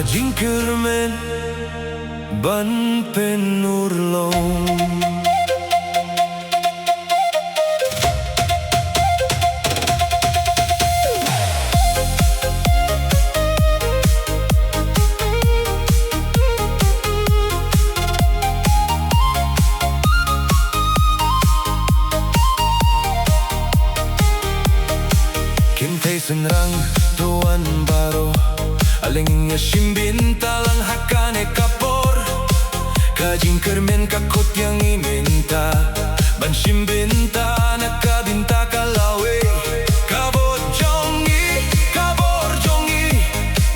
jingkermen ban penurlong. Kintay senrang tuan baro aling simbin talang hakane kapor kajing kermen kakot yang iminta ban simbinta nakabinta kalawe kabor jongi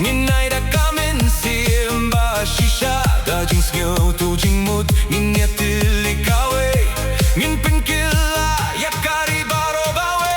ninay da kamen simba shisha dajing sngyo tu jingmut ninya tilikawe ngin penkila yakari baro bawe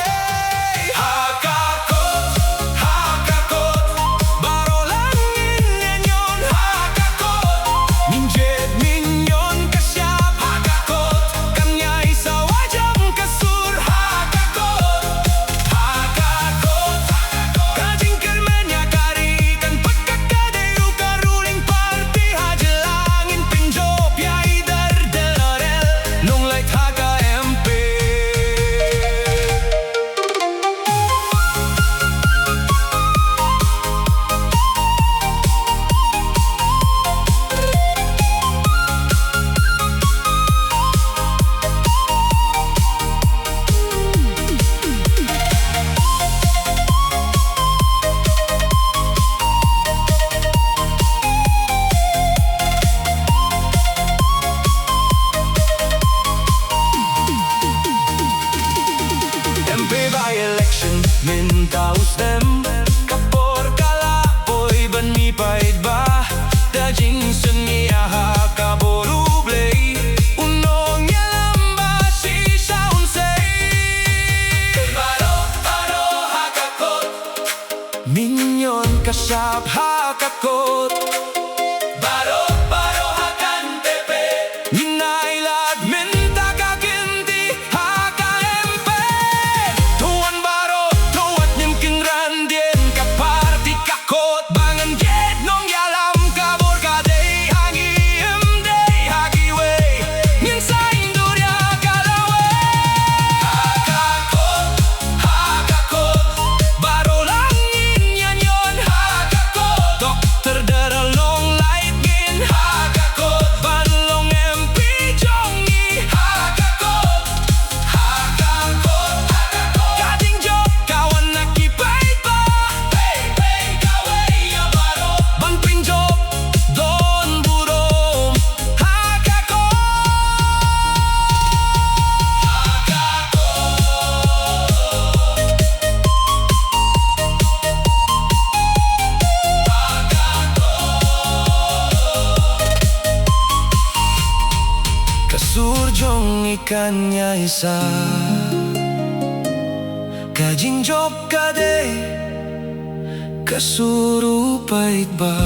election min taus dem kapor kala boy ban mi paid ba dajing sengi aha kaboru blay unong yalamba si saun say baro hakakot minyon kasap hakakot baro hakan tepe ninailat min surjong ikannya isa kajing job kade kasuru pait ba